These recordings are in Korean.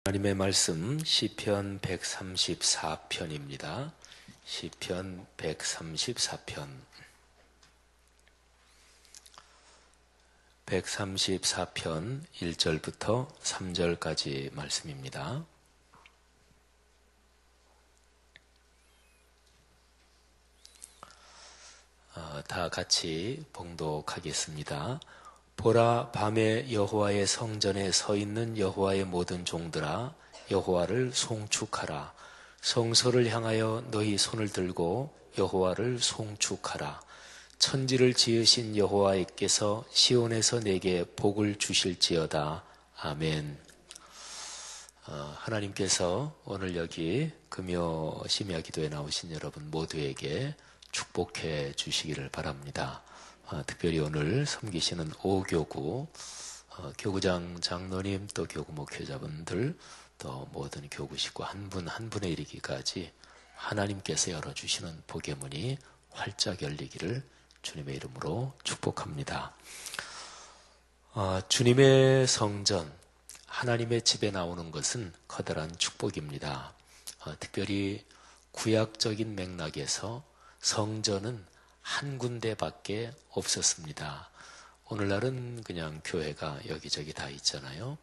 하나님의 말씀 시편 134편입니다. 시편 134편 134편 1절부터 3절까지 말씀입니다. 다 같이 봉독하겠습니다. 보라, 밤에 여호와의 성전에 서 있는 여호와의 모든 종들아, 여호와를 송축하라. 성소를 향하여 너희 손을 들고 여호와를 송축하라. 천지를 지으신 여호와께서 시온에서 내게 복을 주실지어다. 아멘. 하나님께서 오늘 여기 금요 심야 기도에 나오신 여러분 모두에게 축복해 주시기를 바랍니다. 특별히 오늘 섬기시는 오교구, 교구장 장로님, 또 교구 목회자분들, 또 모든 교구 식구 한 분 한 분에 이르기까지 하나님께서 열어주시는 복의 문이 활짝 열리기를 주님의 이름으로 축복합니다. 주님의 성전, 하나님의 집에 나오는 것은 커다란 축복입니다. 특별히 구약적인 맥락에서 성전은 한 군데밖에 없었습니다. 오늘날은 그냥 교회가 여기저기 다 있잖아요.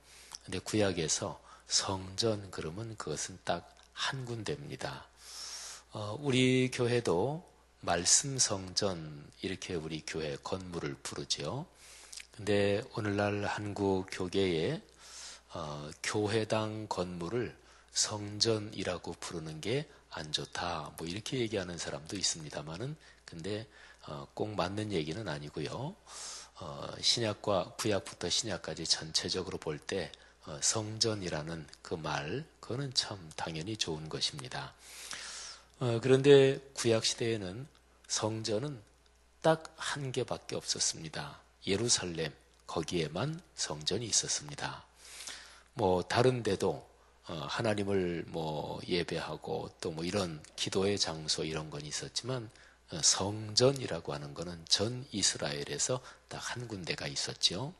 근데 구약에서 성전 그러면 그것은 딱 한 군데입니다. 우리 교회도 말씀 성전 이렇게 우리 교회 건물을 부르죠. 근데 오늘날 한국 교계에 교회당 건물을 성전이라고 부르는 게 안 좋다, 뭐 이렇게 얘기하는 사람도 있습니다만은, 근데 꼭 맞는 얘기는 아니고요. 신약과 구약부터 신약까지 전체적으로 볼 때 성전이라는 그 말, 그거는 참 당연히 좋은 것입니다. 그런데 구약 시대에는 성전은 딱 한 개밖에 없었습니다. 예루살렘, 거기에만 성전이 있었습니다. 뭐 다른 데도 하나님을 뭐 예배하고 또 뭐 이런 기도의 장소 이런 건 있었지만, 성전이라고 하는 것은 전 이스라엘에서 딱 한 군데가 있었죠.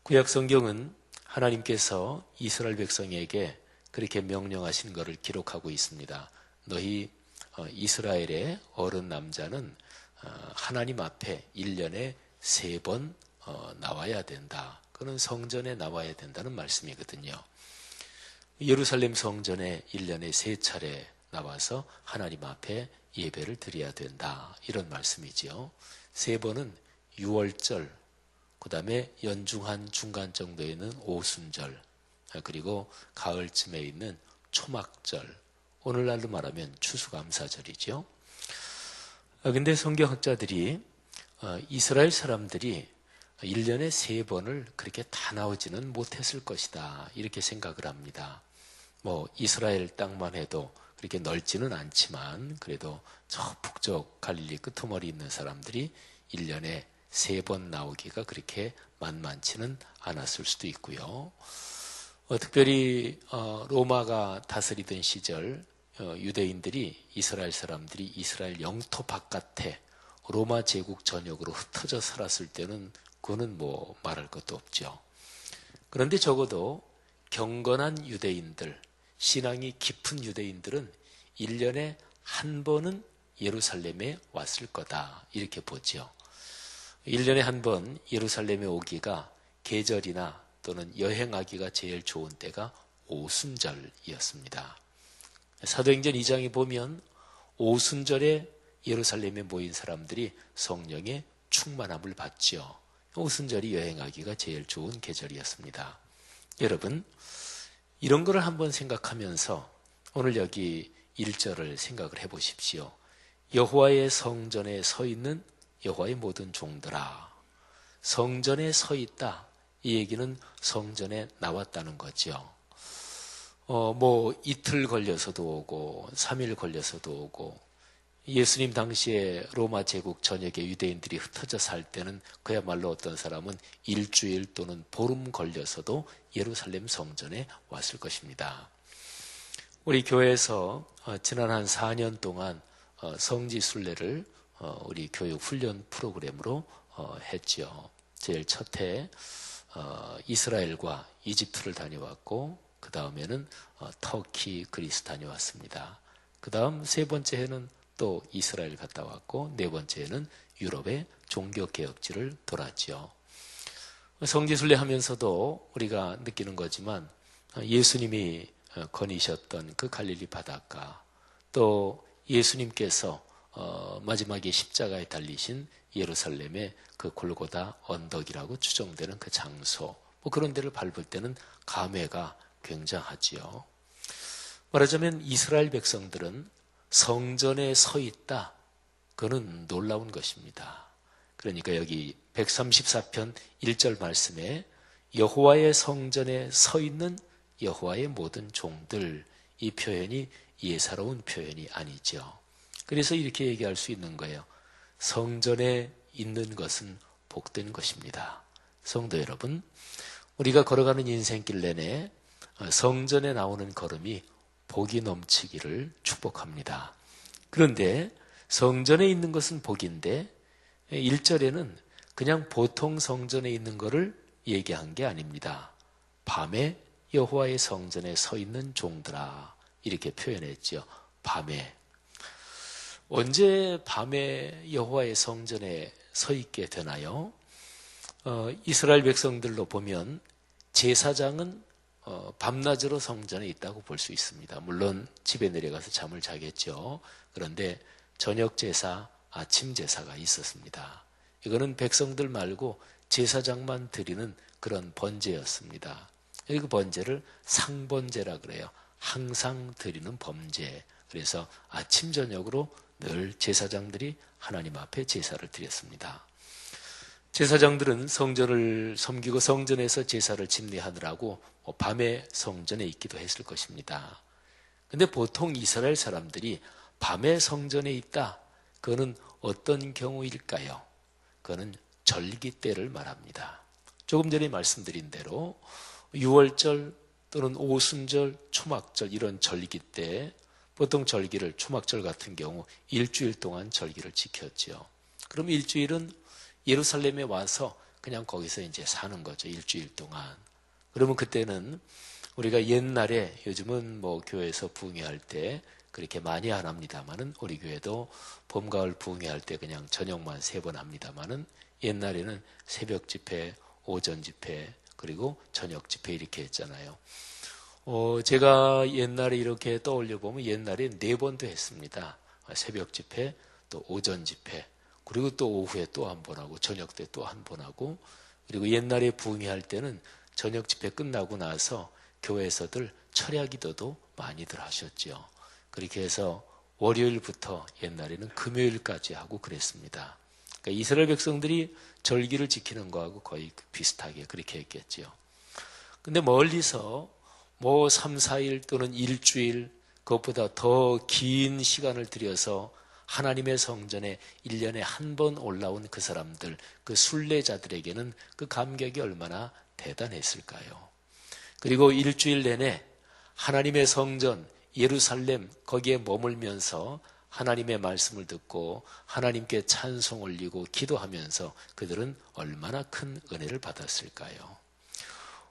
구약 성경은 하나님께서 이스라엘 백성에게 그렇게 명령하신 것을 기록하고 있습니다. 너희 이스라엘의 어른 남자는 하나님 앞에 1년에 3번 나와야 된다. 그는 성전에 나와야 된다는 말씀이거든요. 예루살렘 성전에 1년에 3차례 나와서 하나님 앞에 예배를 드려야 된다, 이런 말씀이지요. 3번은 6월절, 그 다음에 연중한 중간 정도에 있는 오순절, 그리고 가을쯤에 있는 초막절, 오늘날로 말하면 추수감사절이죠. 근데 성경학자들이 이스라엘 사람들이 1년에 3번을 그렇게 다 나오지는 못했을 것이다, 이렇게 생각을 합니다. 뭐 이스라엘 땅만 해도 그렇게 넓지는 않지만 그래도 저 북쪽 갈릴리 끄트머리 있는 사람들이 1년에 3번 나오기가 그렇게 만만치는 않았을 수도 있고요. 특별히 로마가 다스리던 시절 유대인들이, 이스라엘 사람들이 이스라엘 영토 바깥에 로마 제국 전역으로 흩어져 살았을 때는 그거는 뭐 말할 것도 없죠. 그런데 적어도 경건한 유대인들, 신앙이 깊은 유대인들은 1년에 한 번은 예루살렘에 왔을 거다, 이렇게 보죠. 1년에 한 번 예루살렘에 오기가, 계절이나 또는 여행하기가 제일 좋은 때가 오순절이었습니다. 사도행전 2장에 보면 오순절에 예루살렘에 모인 사람들이 성령의 충만함을 받죠. 오순절이 여행하기가 제일 좋은 계절이었습니다. 여러분, 이런 거를 한번 생각하면서 오늘 여기 1절을 생각을 해보십시오. 여호와의 성전에 서 있는 여호와의 모든 종들아. 성전에 서 있다, 이 얘기는 성전에 나왔다는 거죠. 뭐 이틀 걸려서도 오고 3일 걸려서도 오고, 예수님 당시에 로마 제국 전역에 유대인들이 흩어져 살 때는 그야말로 어떤 사람은 일주일 또는 보름 걸려서도 예루살렘 성전에 왔을 것입니다. 우리 교회에서 지난 한 4년 동안 성지순례를 우리 교육 훈련 프로그램으로 했죠. 제일 첫 해 이스라엘과 이집트를 다녀왔고, 그 다음에는 터키, 그리스 다녀왔습니다. 그 다음 세 번째 해는 또 이스라엘 갔다 왔고 네 번째 해는 유럽의 종교개혁지를 돌았죠. 성지순례 하면서도 우리가 느끼는 거지만 예수님이 거니셨던 그 갈릴리 바닷가, 또 예수님께서 마지막에 십자가에 달리신 예루살렘의 그 골고다 언덕이라고 추정되는 그 장소, 뭐 그런 데를 밟을 때는 감회가 굉장하지요. 말하자면 이스라엘 백성들은 성전에 서 있다. 그거는 놀라운 것입니다. 그러니까 여기 134편 1절 말씀에 여호와의 성전에 서 있는 여호와의 모든 종들, 이 표현이 예사로운 표현이 아니죠. 그래서 이렇게 얘기할 수 있는 거예요. 성전에 있는 것은 복된 것입니다. 성도 여러분, 우리가 걸어가는 인생길 내내 성전에 나오는 걸음이 복이 넘치기를 축복합니다. 그런데 성전에 있는 것은 복인데 1절에는 그냥 보통 성전에 있는 것을 얘기한 게 아닙니다. 밤에 여호와의 성전에 서 있는 종들아, 이렇게 표현했죠. 밤에. 언제 밤에 여호와의 성전에 서 있게 되나요? 이스라엘 백성들로 보면 제사장은 밤낮으로 성전에 있다고 볼 수 있습니다. 물론 집에 내려가서 잠을 자겠죠. 그런데 저녁 제사, 아침 제사가 있었습니다. 이거는 백성들 말고 제사장만 드리는 그런 번제였습니다. 그 번제를 상번제라 그래요. 항상 드리는 범제. 그래서 아침 저녁으로 늘 제사장들이 하나님 앞에 제사를 드렸습니다. 제사장들은 성전을 섬기고 성전에서 제사를 집례하느라고 밤에 성전에 있기도 했을 것입니다. 근데 보통 이스라엘 사람들이 밤에 성전에 있다. 그거는 어떤 경우일까요? 그거는 절기 때를 말합니다. 조금 전에 말씀드린 대로 6월절 또는 오순절, 초막절 이런 절기 때 보통 절기를 초막절 같은 경우 일주일 동안 절기를 지켰죠. 그럼 일주일은 예루살렘에 와서 그냥 거기서 이제 사는 거죠. 일주일 동안. 그러면 그때는 우리가 옛날에 요즘은 뭐 교회에서 부흥회할 때 그렇게 많이 안 합니다만은 우리 교회도 봄, 가을 부흥회할 때 그냥 저녁만 3번 합니다만은 옛날에는 새벽 집회, 오전 집회, 그리고 저녁 집회 이렇게 했잖아요. 제가 옛날에 이렇게 떠올려 보면 옛날에 4번도 했습니다. 새벽 집회, 또 오전 집회, 그리고 또 오후에 또 한 번 하고 저녁 때 또 한 번 하고, 그리고 옛날에 부흥회할 때는 저녁 집회 끝나고 나서 교회에서들 철야 기도도 많이들 하셨죠. 그렇게 해서 월요일부터 옛날에는 금요일까지 하고 그랬습니다. 그러니까 이스라엘 백성들이 절기를 지키는 거하고 거의 비슷하게 그렇게 했겠죠. 근데 멀리서 뭐 3, 4일 또는 일주일, 그것보다 더 긴 시간을 들여서 하나님의 성전에 1년에 한 번 올라온 그 사람들, 그 순례자들에게는 그 감격이 얼마나 대단했을까요? 그리고 일주일 내내 하나님의 성전, 예루살렘 거기에 머물면서 하나님의 말씀을 듣고 하나님께 찬송 올리고 기도하면서 그들은 얼마나 큰 은혜를 받았을까요?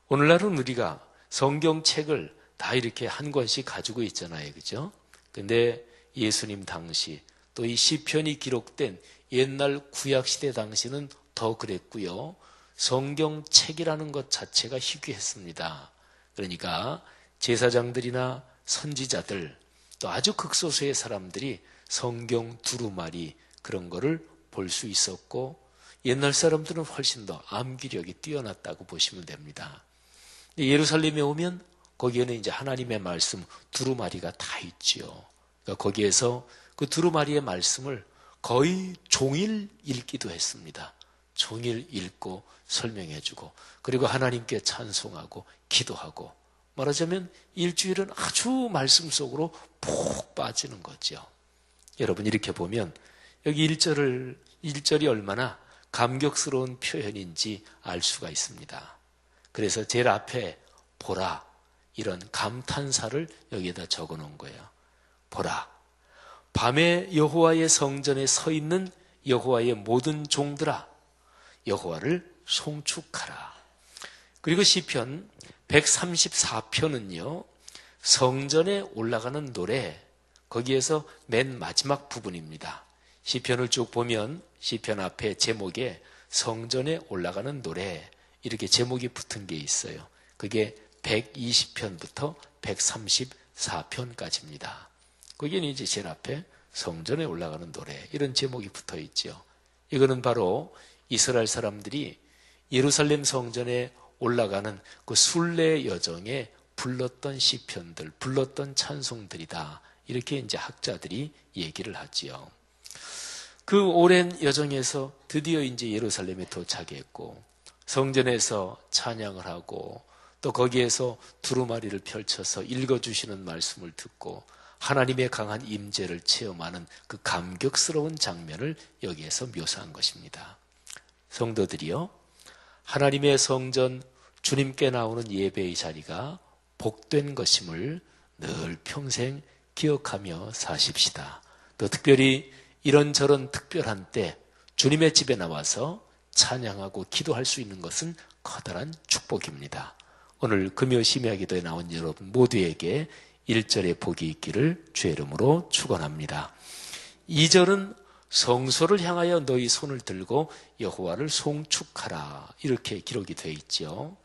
오늘날은 우리가 성경책을 다 이렇게 한 권씩 가지고 있잖아요. 그죠? 근데 예수님 당시 또 이 시편이 기록된 옛날 구약시대 당시는 더 그랬고요. 성경책이라는 것 자체가 희귀했습니다. 그러니까 제사장들이나 선지자들 또 아주 극소수의 사람들이 성경 두루마리 그런 거를 볼 수 있었고 옛날 사람들은 훨씬 더 암기력이 뛰어났다고 보시면 됩니다. 예루살렘에 오면 거기에는 이제 하나님의 말씀 두루마리가 다 있지요. 그러니까 거기에서 그 두루마리의 말씀을 거의 종일 읽기도 했습니다. 종일 읽고 설명해주고 그리고 하나님께 찬송하고 기도하고 말하자면 일주일은 아주 말씀 속으로 푹 빠지는 거죠. 여러분 이렇게 보면 여기 1절이 얼마나 감격스러운 표현인지 알 수가 있습니다. 그래서 제일 앞에 보라 이런 감탄사를 여기에다 적어 놓은 거예요. 보라 밤에 여호와의 성전에 서 있는 여호와의 모든 종들아 여호와를 송축하라. 그리고 시편 134편은요, 성전에 올라가는 노래, 거기에서 맨 마지막 부분입니다. 시편을 쭉 보면 시편 앞에 제목에 성전에 올라가는 노래, 이렇게 제목이 붙은 게 있어요. 그게 120편부터 134편까지입니다. 거기는 이제 제일 앞에 성전에 올라가는 노래, 이런 제목이 붙어 있죠. 이거는 바로 이스라엘 사람들이 예루살렘 성전에 올라가는 그 순례 여정에 불렀던 시편들, 불렀던 찬송들이다. 이렇게 이제 학자들이 얘기를 하지요. 그 오랜 여정에서 드디어 이제 예루살렘에 도착했고, 성전에서 찬양을 하고, 또 거기에서 두루마리를 펼쳐서 읽어주시는 말씀을 듣고 하나님의 강한 임재를 체험하는 그 감격스러운 장면을 여기에서 묘사한 것입니다. 성도들이요, 하나님의 성전, 주님께 나오는 예배의 자리가 복된 것임을 늘 평생 기억하며 사십시다. 또 특별히 이런저런 특별한 때 주님의 집에 나와서 찬양하고 기도할 수 있는 것은 커다란 축복입니다. 오늘 금요 심야 기도에 나온 여러분 모두에게 1절의 복이 있기를 주의 이름으로 축원합니다. 2절은 성소를 향하여 너희 손을 들고 여호와를 송축하라, 이렇게 기록이 되어 있죠.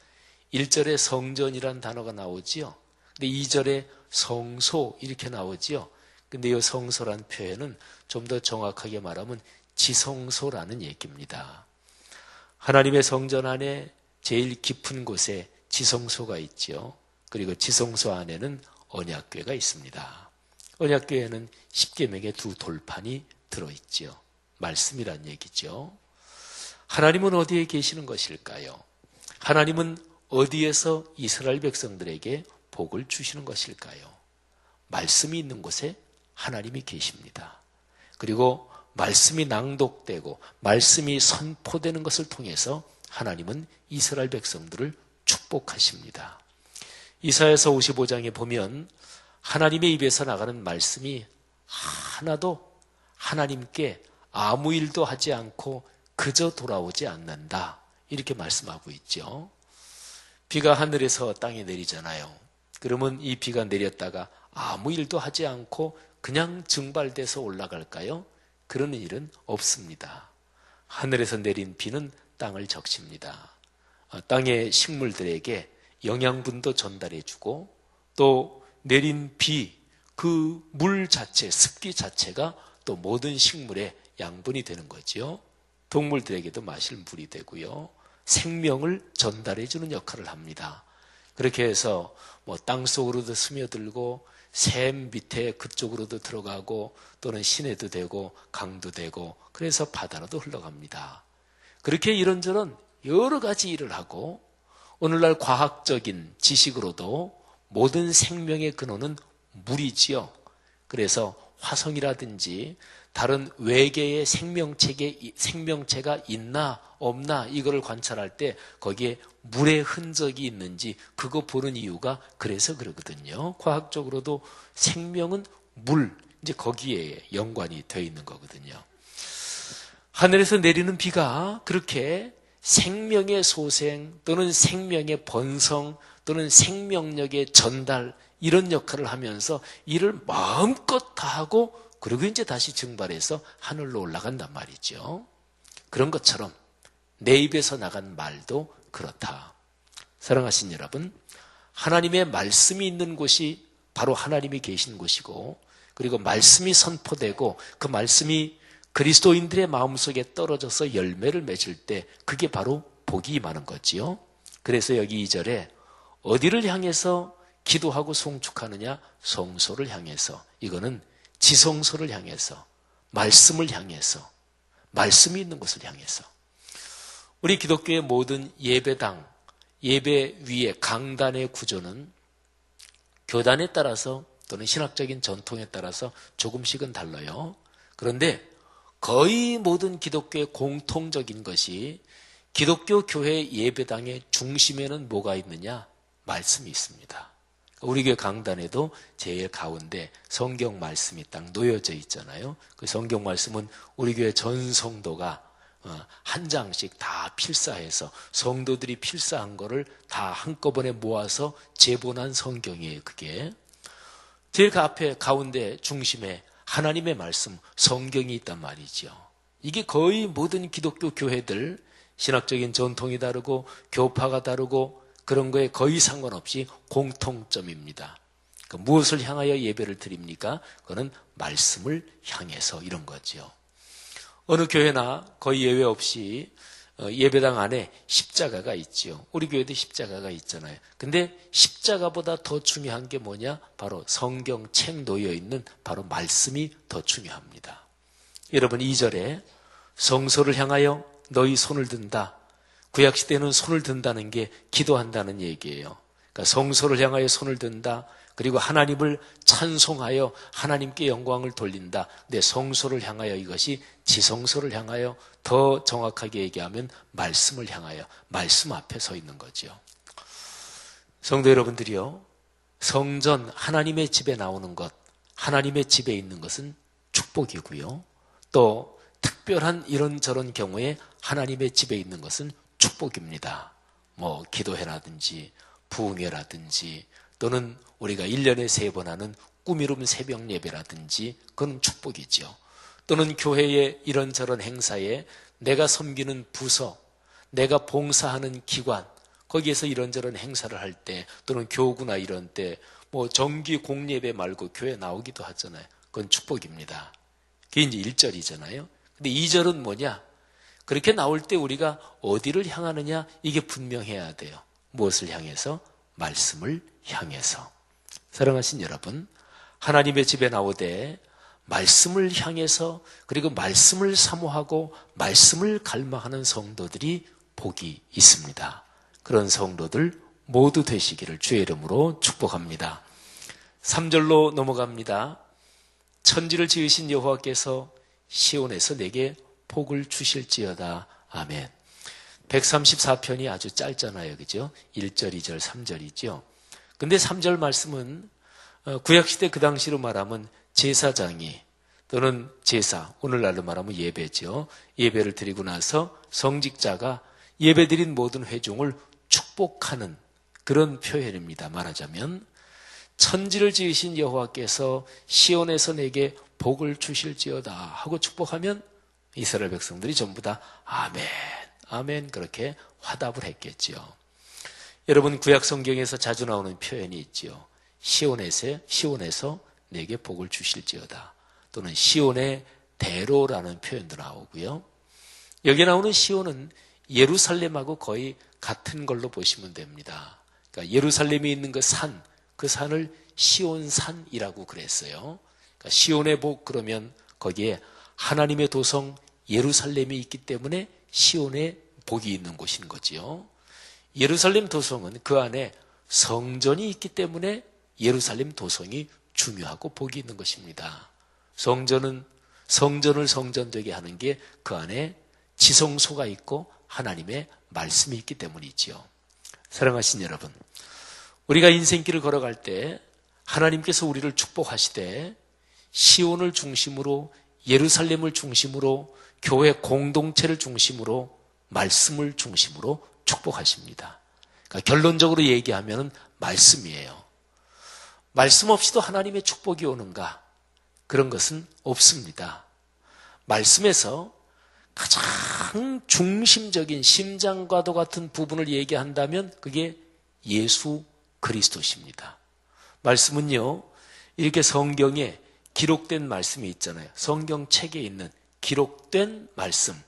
1절에 성전이란 단어가 나오지요. 근데 2절에 성소 이렇게 나오지요. 근데 이 성소란 표현은 좀 더 정확하게 말하면 지성소라는 얘기입니다. 하나님의 성전 안에 제일 깊은 곳에 지성소가 있죠. 그리고 지성소 안에는 언약궤가 있습니다. 언약궤에는 십계명의 두 돌판이 들어있죠. 말씀이란 얘기죠. 하나님은 어디에 계시는 것일까요? 하나님은 어디에서 이스라엘 백성들에게 복을 주시는 것일까요? 말씀이 있는 곳에 하나님이 계십니다. 그리고 말씀이 낭독되고 말씀이 선포되는 것을 통해서 하나님은 이스라엘 백성들을 축복하십니다. 이사야서 55장에 보면 하나님의 입에서 나가는 말씀이 하나도 하나님께 아무 일도 하지 않고 그저 돌아오지 않는다, 이렇게 말씀하고 있죠. 비가 하늘에서 땅에 내리잖아요. 그러면 이 비가 내렸다가 아무 일도 하지 않고 그냥 증발돼서 올라갈까요? 그런 일은 없습니다. 하늘에서 내린 비는 땅을 적십니다. 땅의 식물들에게 영양분도 전달해주고, 또 내린 비, 그 물 자체, 습기 자체가 또 모든 식물의 양분이 되는 거죠. 동물들에게도 마실 물이 되고요. 생명을 전달해주는 역할을 합니다. 그렇게 해서 뭐 땅속으로도 스며들고 샘 밑에 그쪽으로도 들어가고 또는 시내도 되고 강도 되고, 그래서 바다로도 흘러갑니다. 그렇게 이런저런 여러 가지 일을 하고, 오늘날 과학적인 지식으로도 모든 생명의 근원은 물이지요. 그래서 화성이라든지 다른 외계의 생명체가 있나 없나 이거를 관찰할 때 거기에 물의 흔적이 있는지 그거 보는 이유가 그래서 그러거든요. 과학적으로도 생명은 물, 이제 거기에 연관이 되어 있는 거거든요. 하늘에서 내리는 비가 그렇게 생명의 소생 또는 생명의 번성 또는 생명력의 전달, 이런 역할을 하면서 일을 마음껏 다 하고 그리고 이제 다시 증발해서 하늘로 올라간단 말이죠. 그런 것처럼 내 입에서 나간 말도 그렇다. 사랑하신 여러분, 하나님의 말씀이 있는 곳이 바로 하나님이 계신 곳이고, 그리고 말씀이 선포되고 그 말씀이 그리스도인들의 마음속에 떨어져서 열매를 맺을 때 그게 바로 복이 임하는 거지요. 그래서 여기 2절에 어디를 향해서 기도하고 송축하느냐? 성소를 향해서. 이거는 지성소를 향해서, 말씀을 향해서, 말씀이 있는 곳을 향해서. 우리 기독교의 모든 예배당, 예배 위의 강단의 구조는 교단에 따라서 또는 신학적인 전통에 따라서 조금씩은 달라요. 그런데 거의 모든 기독교의 공통적인 것이 기독교 교회 예배당의 중심에는 뭐가 있느냐? 말씀이 있습니다. 우리 교회 강단에도 제일 가운데 성경 말씀이 딱 놓여져 있잖아요. 그 성경 말씀은 우리 교회 전 성도가 한 장씩 다 필사해서 성도들이 필사한 거를 다 한꺼번에 모아서 제본한 성경이에요. 그게 제일 그 앞에 가운데 중심에 하나님의 말씀 성경이 있단 말이죠. 이게 거의 모든 기독교 교회들 신학적인 전통이 다르고 교파가 다르고 그런 거에 거의 상관없이 공통점입니다. 그러니까 무엇을 향하여 예배를 드립니까? 그거는 말씀을 향해서 이런 거죠. 어느 교회나 거의 예외 없이 예배당 안에 십자가가 있지요. 우리 교회도 십자가가 있잖아요. 근데 십자가보다 더 중요한 게 뭐냐? 바로 성경책 놓여 있는 바로 말씀이 더 중요합니다. 여러분 2절에 성소를 향하여 너희 손을 든다. 구약시대는 손을 든다는 게 기도한다는 얘기예요. 그러니까 성소를 향하여 손을 든다. 그리고 하나님을 찬송하여 하나님께 영광을 돌린다. 근데 성소를 향하여 이것이 지성소를 향하여 더 정확하게 얘기하면 말씀을 향하여 말씀 앞에 서 있는 거죠. 성도 여러분들이요. 성전 하나님의 집에 나오는 것, 하나님의 집에 있는 것은 축복이고요. 또 특별한 이런저런 경우에 하나님의 집에 있는 것은 축복입니다. 뭐 기도회라든지 부흥회라든지 또는 우리가 1년에 3번 하는 꾸미름 새벽 예배라든지 그건 축복이죠. 또는 교회의 이런저런 행사에 내가 섬기는 부서, 내가 봉사하는 기관, 거기에서 이런저런 행사를 할 때 또는 교구나 이런 때 뭐 정기 공예배 말고 교회 나오기도 하잖아요. 그건 축복입니다. 그게 이제 1절이잖아요. 근데 2절은 뭐냐? 그렇게 나올 때 우리가 어디를 향하느냐? 이게 분명해야 돼요. 무엇을 향해서? 말씀을 향해서. 사랑하신 여러분, 하나님의 집에 나오되 말씀을 향해서 그리고 말씀을 사모하고 말씀을 갈망하는 성도들이 복이 있습니다. 그런 성도들 모두 되시기를 주의 이름으로 축복합니다. 3절로 넘어갑니다. 천지를 지으신 여호와께서 시온에서 내게 복을 주실지어다. 아멘. 134편이 아주 짧잖아요. 그죠? 1절, 2절, 3절이죠. 근데 3절 말씀은 구약시대 그 당시로 말하면 제사장이 또는 제사, 오늘날로 말하면 예배죠. 예배를 드리고 나서 성직자가 예배드린 모든 회중을 축복하는 그런 표현입니다. 말하자면 천지를 지으신 여호와께서 시온에서 내게 복을 주실지어다 하고 축복하면 이스라엘 백성들이 전부 다 아멘, 아멘 그렇게 화답을 했겠죠. 여러분 구약 성경에서 자주 나오는 표현이 있죠. 시온에서 내게 복을 주실지어다. 또는 시온의 대로라는 표현도 나오고요. 여기 나오는 시온은 예루살렘하고 거의 같은 걸로 보시면 됩니다. 그러니까 예루살렘이 있는 그 산을 시온산이라고 그랬어요. 그러니까 시온의 복 그러면 거기에 하나님의 도성 예루살렘이 있기 때문에 시온의 복이 있는 곳인 거지요. 예루살렘 도성은 그 안에 성전이 있기 때문에 예루살렘 도성이 중요하고 복이 있는 것입니다. 성전을 성전되게 하는 게 그 안에 지성소가 있고 하나님의 말씀이 있기 때문이지요. 사랑하신 여러분, 우리가 인생길을 걸어갈 때 하나님께서 우리를 축복하시되 시온을 중심으로 예루살렘을 중심으로 교회 공동체를 중심으로 말씀을 중심으로 축복하십니다. 그러니까 결론적으로 얘기하면 말씀이에요. 말씀 없이도 하나님의 축복이 오는가? 그런 것은 없습니다. 말씀에서 가장 중심적인 심장과도 같은 부분을 얘기한다면 그게 예수 그리스도십니다. 말씀은요, 이렇게 성경에 기록된 말씀이 있잖아요. 성경책에 있는 기록된 말씀.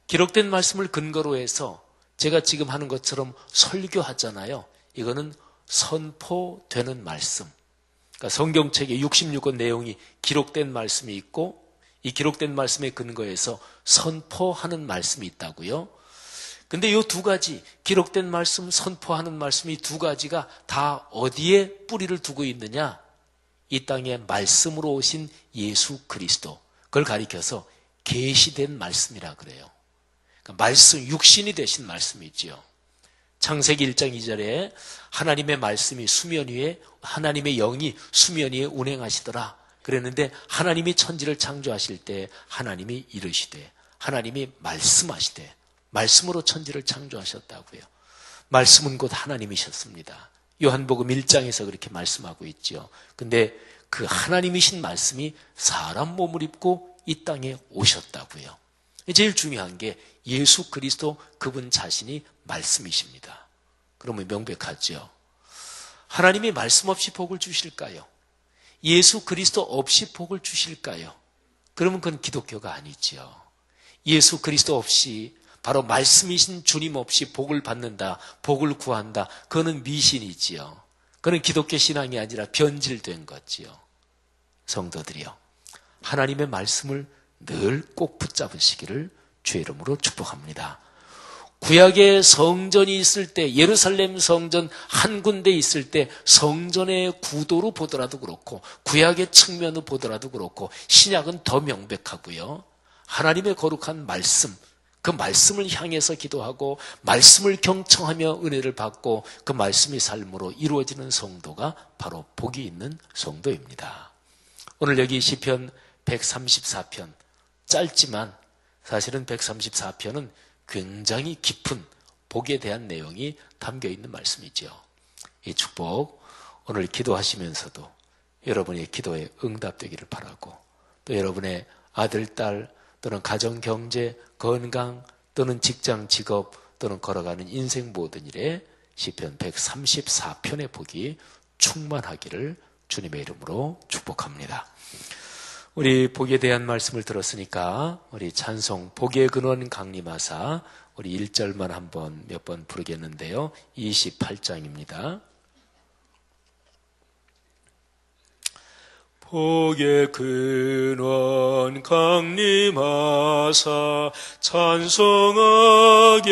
기록된 말씀을 근거로 해서 제가 지금 하는 것처럼 설교하잖아요. 이거는 선포되는 말씀. 그러니까 성경책에 66권 내용이 기록된 말씀이 있고 이 기록된 말씀에 근거해서 선포하는 말씀이 있다고요. 근데 이 두 가지, 기록된 말씀, 선포하는 말씀 이 두 가지가 다 어디에 뿌리를 두고 있느냐? 이 땅에 말씀으로 오신 예수 그리스도. 그걸 가리켜서 계시된 말씀이라 그래요. 그러니까 말씀, 육신이 되신 말씀이지요. 창세기 1장 2절에 하나님의 말씀이 수면 위에, 하나님의 영이 수면 위에 운행하시더라. 그랬는데 하나님이 천지를 창조하실 때 하나님이 이르시되 하나님이 말씀하시되 말씀으로 천지를 창조하셨다고요. 말씀은 곧 하나님이셨습니다. 요한복음 1장에서 그렇게 말씀하고 있죠. 근데 그 하나님이신 말씀이 사람 몸을 입고 이 땅에 오셨다고요. 제일 중요한 게 예수 그리스도 그분 자신이 말씀이십니다. 그러면 명백하죠. 하나님이 말씀 없이 복을 주실까요? 예수 그리스도 없이 복을 주실까요? 그러면 그건 기독교가 아니죠. 예수 그리스도 없이 바로 말씀이신 주님 없이 복을 받는다, 복을 구한다, 그거는 미신이지요. 그건 기독교 신앙이 아니라 변질된 거지요. 성도들이요, 하나님의 말씀을 늘 꼭 붙잡으시기를 주의 이름으로 축복합니다. 구약의 성전이 있을 때, 예루살렘 성전 한 군데 있을 때 성전의 구도로 보더라도 그렇고 구약의 측면으로 보더라도 그렇고 신약은 더 명백하고요. 하나님의 거룩한 말씀, 그 말씀을 향해서 기도하고 말씀을 경청하며 은혜를 받고 그 말씀의 삶으로 이루어지는 성도가 바로 복이 있는 성도입니다. 오늘 여기 시편 134편, 짧지만 사실은 134편은 굉장히 깊은 복에 대한 내용이 담겨 있는 말씀이죠. 이 축복 오늘 기도하시면서도 여러분의 기도에 응답되기를 바라고, 또 여러분의 아들, 딸 또는 가정, 경제, 건강 또는 직장, 직업 또는 걸어가는 인생 모든 일에 시편 134편의 복이 충만하기를 주님의 이름으로 축복합니다. 우리 복에 대한 말씀을 들었으니까 우리 찬송 복의 근원 강림하사 우리 1절만 한번 몇 번 부르겠는데요. 28장입니다. 복의 근원 강림하사 찬송하게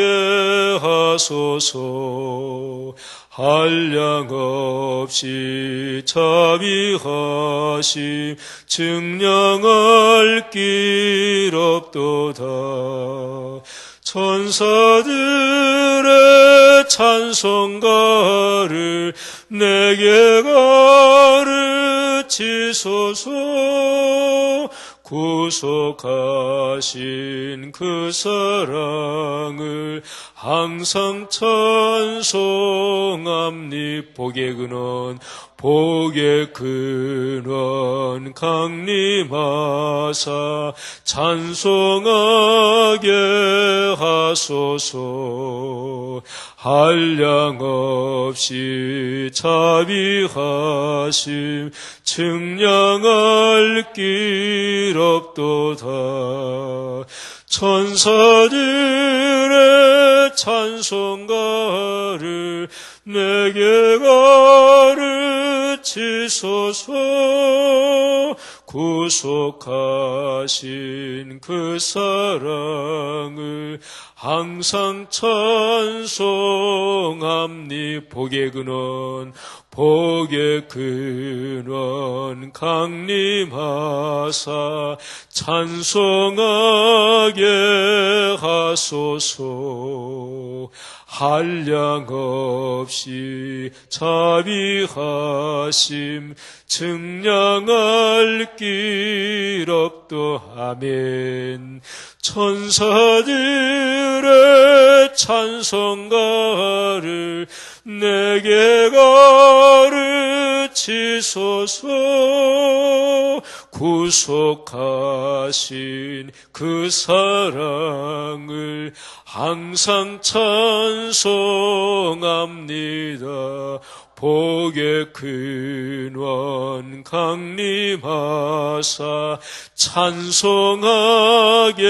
하소서. 한량 없이 자비하심 증량할 길 없도다. 천사들의 찬송가를 내게 가르치소서. 구속하신 그 사랑을 항상 찬송합니. 복의 근원, 복의 근원 강림하사 찬송하게 하소서. 한량 없이 자비하심 증량할 길 없도다. 천사들의 찬송가를 내게 가르치소서. 구속하신 그 사랑을 항상 찬송합니. 복의 근원, 복의 근원 강림하사 찬송하게 하소서. 한량 없이 자비하심 증량할 길 없도. 아멘. 천사들의 찬송가를 내게 가르치소서. 구속하신 그 사랑을 항상 찬송합니다. 복의 근원 강림하사 찬송하게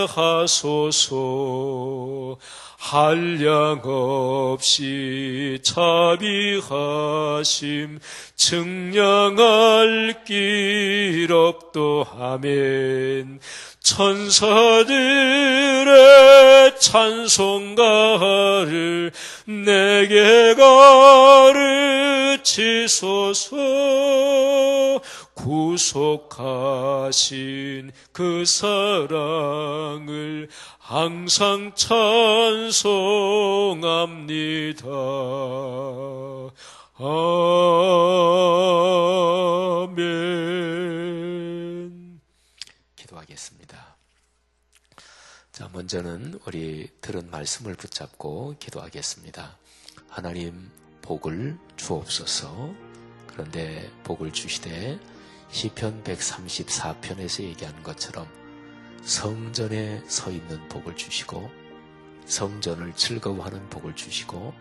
하소서. 한량 없이 자비하심 증량할 길 없도. 아멘. 천사들의 찬송가를 내게 가르치소서. 구속하신 그 사랑을 항상 찬송합니다. 아멘. 기도하겠습니다. 자, 먼저는 우리 들은 말씀을 붙잡고 기도하겠습니다. 하나님, 복을 주옵소서. 그런데 복을 주시되 시편 134편에서 얘기한 것처럼 성전에 서 있는 복을 주시고 성전을 즐거워하는 복을 주시고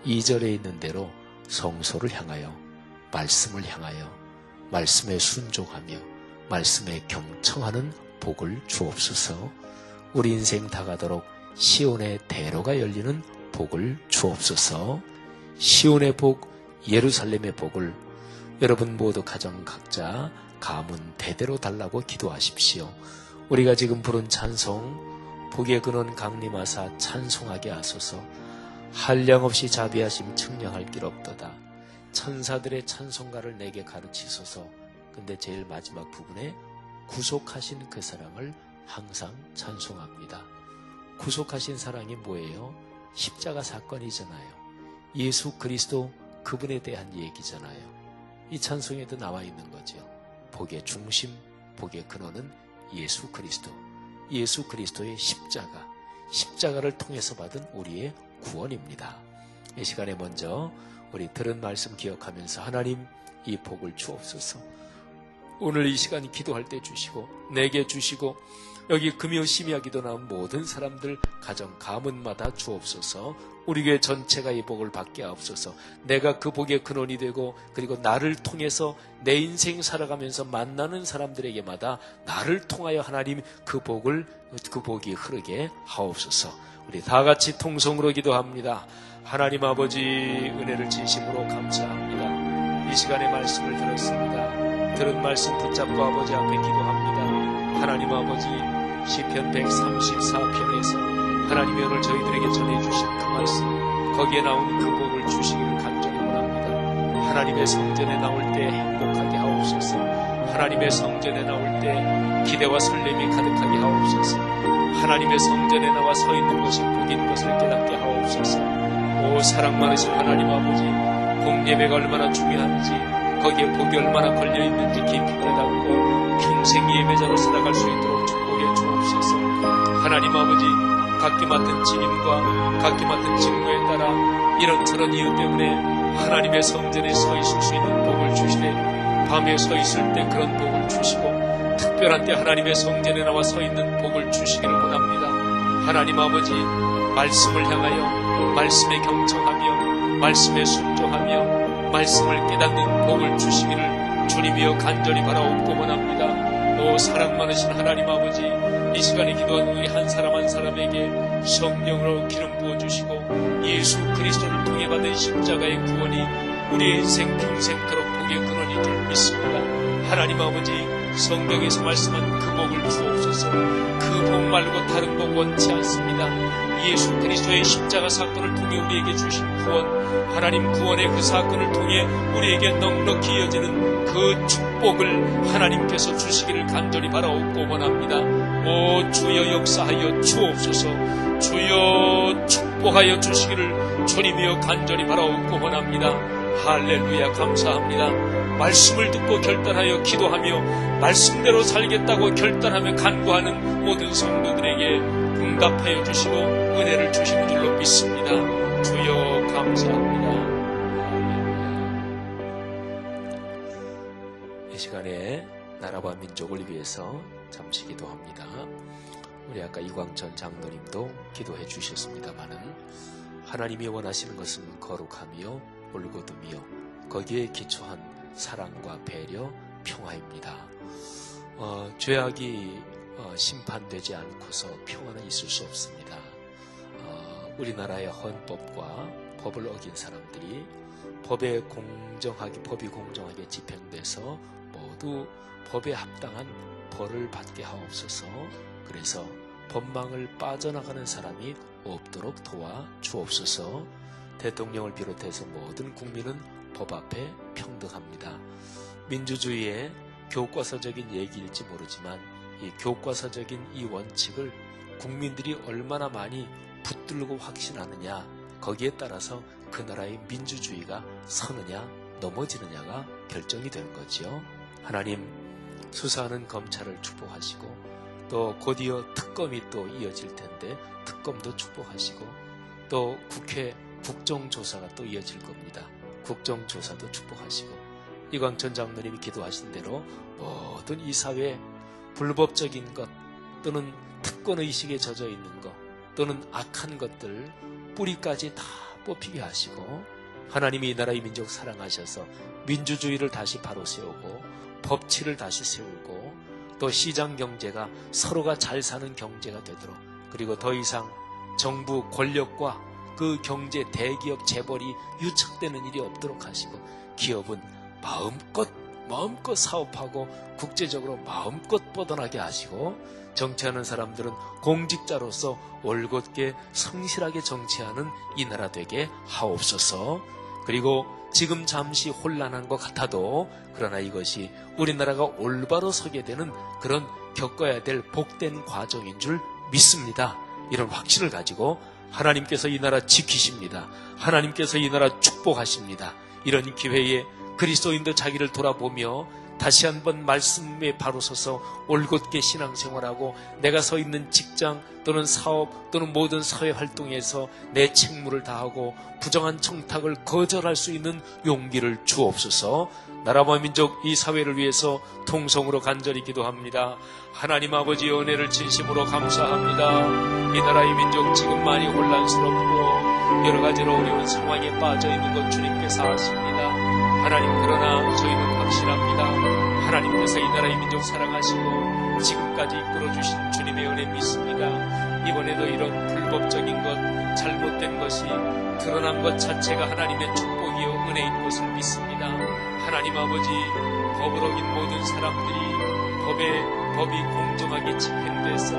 2절에 있는 대로 성소를 향하여 말씀을 향하여 말씀에 순종하며 말씀에 경청하는 복을 주옵소서. 우리 인생 다가도록 시온의 대로가 열리는 복을 주옵소서. 시온의 복, 예루살렘의 복을 여러분 모두 가정 각자 가문 대대로 달라고 기도하십시오. 우리가 지금 부른 찬송, 복의 근원 강림하사 찬송하게 하소서. 한량없이 자비하심 측량할 길 없도다. 천사들의 찬송가를 내게 가르치소서. 근데 제일 마지막 부분에 구속하신 그 사랑을 항상 찬송합니다. 구속하신 사랑이 뭐예요? 십자가 사건이잖아요. 예수 그리스도 그분에 대한 얘기잖아요. 이 찬송에도 나와 있는 거죠. 복의 중심, 복의 근원은 예수 그리스도. 예수 그리스도의 십자가, 십자가를 통해서 받은 우리의 구원입니다. 이 시간에 먼저 우리 들은 말씀 기억하면서 하나님, 이 복을 주옵소서. 오늘 이 시간 기도할 때 주시고 내게 주시고 여기 금요 심야기도 나온 모든 사람들 가정 가문마다 주옵소서. 우리 교회 전체가 이 복을 받게 하옵소서. 내가 그 복의 근원이 되고 그리고 나를 통해서 내 인생 살아가면서 만나는 사람들에게마다 나를 통하여 하나님 그 복이 흐르게 하옵소서. 우리 다 같이 통성으로 기도합니다. 하나님 아버지, 은혜를 진심으로 감사합니다. 이 시간에 말씀을 들었습니다. 들은 말씀 붙잡고 아버지 앞에 기도합니다. 하나님 아버지, 시편 134편에서 하나님이 오늘 저희들에게 전해주신 그 말씀, 거기에 나오는 그 복을 주시기를 간절히 원합니다. 하나님의 성전에 나올 때 행복하게 하옵소서. 하나님의 성전에 나올 때 기대와 설렘이 가득하게 하옵소서. 하나님의 성전에 나와 서 있는 것이 복인 것을 깨닫게 하옵소서. 오 사랑 많으신 하나님 아버지, 공예배가 얼마나 중요한지, 거기에 복이 얼마나 걸려있는지 깊이 깨닫고 평생 예배자로 살아갈 수 있도록 축복해 주옵소서. 하나님 아버지, 각기 맡은 직임과 각기 맡은 직무에 따라 이런저런 이유 때문에 하나님의 성전에 서 있을 수 있는 복을 주시되 밤에 서 있을 때 그런 복을 주시고 특별한 때 하나님의 성전에 나와 서 있는 복을 주시기를 원합니다. 하나님 아버지, 말씀을 향하여 말씀에 경청하며 말씀에 순종하며 말씀을 깨닫는 복을 주시기를 주님이여 간절히 바라옵고 원합니다. 오 사랑 많으신 하나님 아버지, 이 시간에 기도하는 우리 한 사람 한 사람에게 성령으로 기름 부어주시고 예수 그리스도를 통해 받은 십자가의 구원이 우리의 인생 평생토록 복의 근원이 줄 믿습니다. 하나님 아버지, 성경에서 말씀한 그 복을 주옵소서. 그 복 말고 다른 복 원치 않습니다. 예수 그리스도의 십자가 사건을 통해 우리에게 주신 구원, 하나님 구원의 그 사건을 통해 우리에게 넉넉히 이어지는 그 축복을 하나님께서 주시기를 간절히 바라옵고 원합니다. 오 주여 역사하여 주옵소서. 주여 축복하여 주시기를 주님이여 간절히 바라옵고 원합니다. 할렐루야, 감사합니다. 말씀을 듣고 결단하여 기도하며 말씀대로 살겠다고 결단하며 간구하는 모든 성도들에게 응답하여 주시고 은혜를 주시는 줄로 믿습니다. 주여 감사합니다. 이 시간에 나라와 민족을 위해서 잠시 기도합니다. 우리 아까 이광천 장로님도 기도해 주셨습니다마는 하나님이 원하시는 것은 거룩하며 올곧으며 거기에 기초한 사랑과 배려, 평화입니다. 죄악이 심판되지 않고서 평화는 있을 수 없습니다. 우리나라의 헌법과 법을 어긴 사람들이 법이 공정하게 집행돼서 모두 법에 합당한 벌을 받게 하옵소서. 그래서 법망을 빠져나가는 사람이 없도록 도와 주옵소서. 대통령을 비롯해서 모든 국민은 법 앞에 평등합니다. 민주주의의 교과서적인 얘기일지 모르지만 이 교과서적인 이 원칙을 국민들이 얼마나 많이 붙들고 확신하느냐, 거기에 따라서 그 나라의 민주주의가 서느냐 넘어지느냐가 결정이 되는 거지요. 하나님, 수사하는 검찰을 축복하시고 또 곧이어 특검이 또 이어질 텐데 특검도 축복하시고, 또 국회 국정조사가 또 이어질 겁니다. 국정조사도 축복하시고, 이광천 장로님이 기도하신 대로 모든 이 사회 불법적인 것 또는 특권의식에 젖어 있는 것 또는 악한 것들 뿌리까지 다 뽑히게 하시고, 하나님이 이 나라 이 민족 사랑하셔서 민주주의를 다시 바로 세우고 법치를 다시 세우고, 또 시장 경제가 서로가 잘 사는 경제가 되도록, 그리고 더 이상 정부 권력과 그 경제 대기업 재벌이 유착되는 일이 없도록 하시고, 기업은 마음껏 사업하고 국제적으로 마음껏 뻗어나게 하시고, 정치하는 사람들은 공직자로서 올곧게 성실하게 정치하는 이 나라 되게 하옵소서. 그리고 지금 잠시 혼란한 것 같아도, 그러나 이것이 우리나라가 올바로 서게 되는 그런 겪어야 될 복된 과정인 줄 믿습니다. 이런 확신을 가지고 하나님께서 이 나라 지키십니다. 하나님께서 이 나라 축복하십니다. 이런 기회에 그리스도인도 자기를 돌아보며 다시 한번 말씀에 바로 서서 올곧게 신앙생활하고, 내가 서 있는 직장 또는 사업 또는 모든 사회 활동에서 내 책무를 다하고 부정한 청탁을 거절할 수 있는 용기를 주옵소서. 나라와 민족 이 사회를 위해서 통성으로 간절히 기도합니다. 하나님 아버지의 은혜를 진심으로 감사합니다. 이 나라 이 민족 지금 많이 혼란스럽고 여러 가지로 어려운 상황에 빠져 있는 것 주님께서 아십니다. 하나님, 그러나 저희는 확신합니다. 하나님께서 이 나라 이 민족 사랑하시고 지금까지 이끌어주신 주님의 은혜 믿습니다. 이번에도 이런 불법적인 것, 잘못된 것이 드러난 것 자체가 하나님의 축복이요 은혜인 것을 믿습니다. 하나님 아버지, 법을 어긴 모든 사람들이 법이 공정하게 집행돼서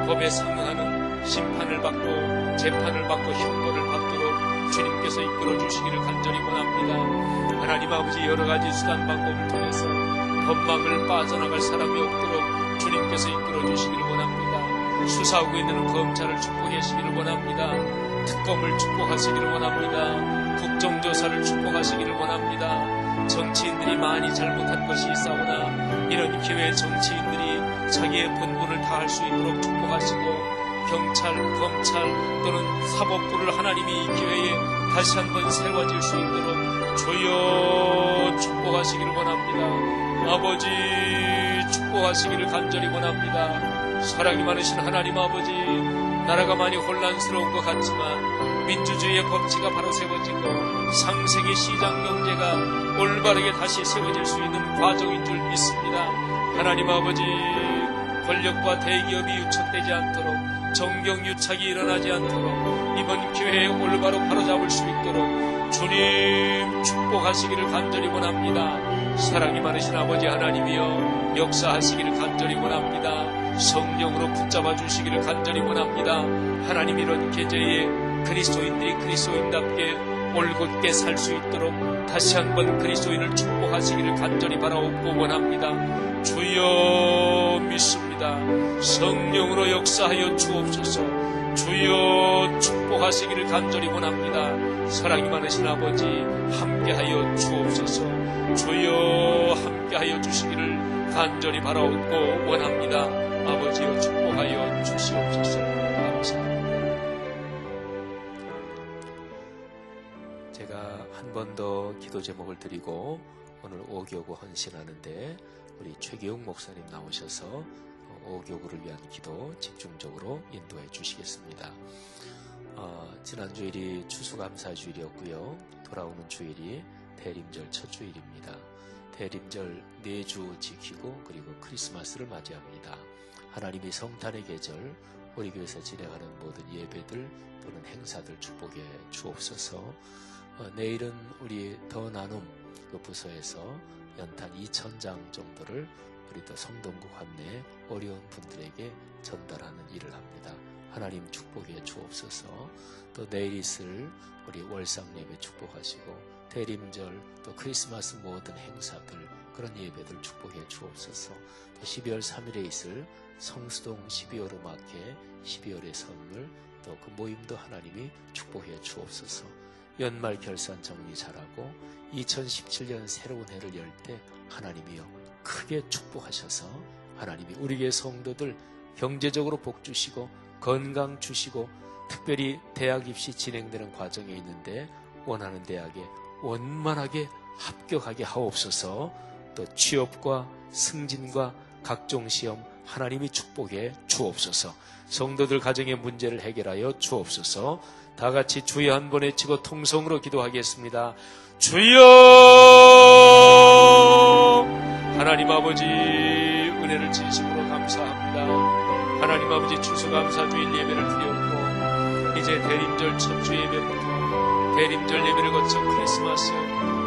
법에 상응하는 심판을 받고 재판을 받고 형벌을 받도록 주님께서 이끌어 주시기를 간절히 원합니다. 하나님 아버지, 여러 가지 수단 방법을 통해서 법망을 빠져나갈 사람이 없도록 주님께서 이끌어 주시기를 원합니다. 수사하고 있는 검찰을 축복해 주시기를 원합니다. 특검을 축복하시기를 원합니다. 국정조사를 축복하시기를 원합니다. 정치인들이 많이 잘못한 것이 있사오나 이런 기회에 정치인들이 자기의 본분을 다할 수 있도록 축복하시고, 경찰, 검찰 또는 사법부를 하나님이 이 기회에 다시 한번 세워질 수 있도록 주여 축복하시기를 원합니다. 아버지, 축복하시기를 간절히 원합니다. 사랑이 많으신 하나님 아버지, 나라가 많이 혼란스러운 것 같지만 민주주의의 법치가 바로 세워지고 상생의 시장 경제가 올바르게 다시 세워질 수 있는 과정인 줄 믿습니다. 하나님 아버지, 권력과 대기업이 유착되지 않도록, 정경 유착이 일어나지 않도록 이번 기회에 올바로 바로잡을 수 있도록 주님 축복하시기를 간절히 원합니다. 사랑이 많으신 아버지 하나님이여, 역사하시기를 간절히 원합니다. 성령으로 붙잡아 주시기를 간절히 원합니다. 하나님, 이런 계제에 그리스도인들이 그리스도인답게 올곧게 살 수 있도록 다시 한번 그리스도인을 축복하시기를 간절히 바라옵고 원합니다. 주여 믿습니다. 성령으로 역사하여 주옵소서. 주여 축복하시기를 간절히 원합니다. 사랑이 많으신 아버지, 함께하여 주옵소서. 주여 함께하여 주시기를 간절히 바라옵고 원합니다. 아버지여 축복하여 주시옵소서. 감사합니다. 제가 한 번 더 기도 제목을 드리고 오늘 오교구 헌신하는데 우리 최기웅 목사님 나오셔서 오교구를 위한 기도 집중적으로 인도해 주시겠습니다. 지난 주일이 추수감사주일이었고요. 돌아오는 주일이 대림절 첫 주일입니다. 대림절 4주 지키고 그리고 크리스마스를 맞이합니다. 하나님이 성탄의 계절, 우리 교회에서 진행하는 모든 예배들 또는 행사들 축복해 주옵소서. 내일은 우리 더 나눔 그 부서에서 연탄 2,000장 정도를 우리 또 성동구 관내 어려운 분들에게 전달하는 일을 합니다. 하나님 축복해 주옵소서. 또 내일 있을 우리 월상 예배 축복하시고, 대림절 또 크리스마스 모든 행사들, 그런 예배들 축복해 주옵소서. 또 12월 3일에 있을 성수동 12월 음악회 12월의 선물, 또 그 모임도 하나님이 축복해 주옵소서. 연말 결산 정리 잘하고 2017년 새로운 해를 열 때 하나님이여 크게 축복하셔서 하나님이 우리 교회 성도들 경제적으로 복 주시고 건강 주시고 특별히 대학 입시 진행되는 과정에 있는데 원하는 대학에 원만하게 합격하게 하옵소서. 또 취업과 승진과 각종 시험 하나님이 축복해 주옵소서. 성도들 가정의 문제를 해결하여 주옵소서. 다 같이 주여 한 번 외치고 통성으로 기도하겠습니다. 주여! 하나님 아버지 은혜를 진심으로 감사합니다. 하나님 아버지 추수감사주일 예배를 드렸고 이제 대림절 첫주 예배부터 대림절 예배를 거쳐 크리스마스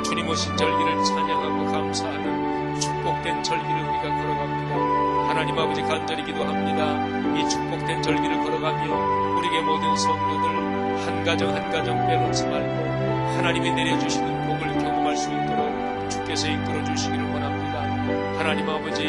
주님 오신 절기를 찬양하고 감사하는 축복된 절기를 우리가 걸어갑니다. 하나님 아버지 간절히 기도합니다. 이 축복된 절기를 걸어가며 우리에게 모든 성도들 한 가정 한 가정 빼놓지 말고 하나님이 내려주시는 복을 경험할 수 있도록 주께서 이끌어 주시기를 원합니다. 하나님 아버지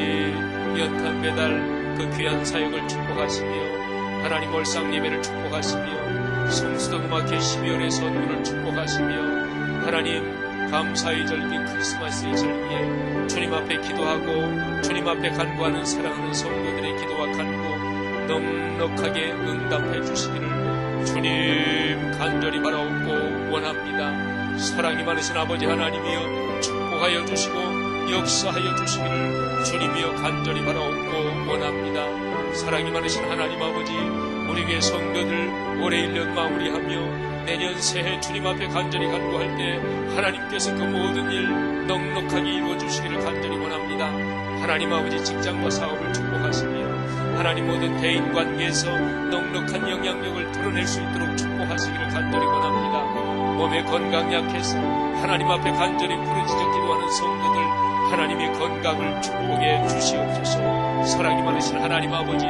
연탄 배달 그 귀한 사역을 축복하시며 하나님 월상 예배를 축복하시며 성수동음악회 12월의 선물을 축복하시며 하나님 감사의 절기 크리스마스의 절기에 주님 앞에 기도하고 주님 앞에 간구하는 사랑하는 성도들의 기도와 간구 넉넉하게 응답해 주시기를 주님 간절히 바라옵고 원합니다. 사랑이 많으신 아버지 하나님이여 축복하여 주시고 역사하여 주시기를 주님이여 간절히 바라옵고 원합니다. 사랑이 많으신 하나님 아버지 우리 교회 성도들 올해 1년 마무리하며 내년 새해 주님 앞에 간절히 간구할 때 하나님께서 그 모든 일 넉넉하게 이루어주시기를 간절히 원합니다. 하나님 아버지 직장과 사업을 축복하시며 하나님 모든 대인관계에서 넉넉한 영향력을 드러낼 수 있도록 축복하시기를 간절히 원합니다. 몸의 건강 약해서 하나님 앞에 간절히 부르짖어 기도하는 성도들 하나님의 건강을 축복해 주시옵소서. 사랑이 많으신 하나님 아버지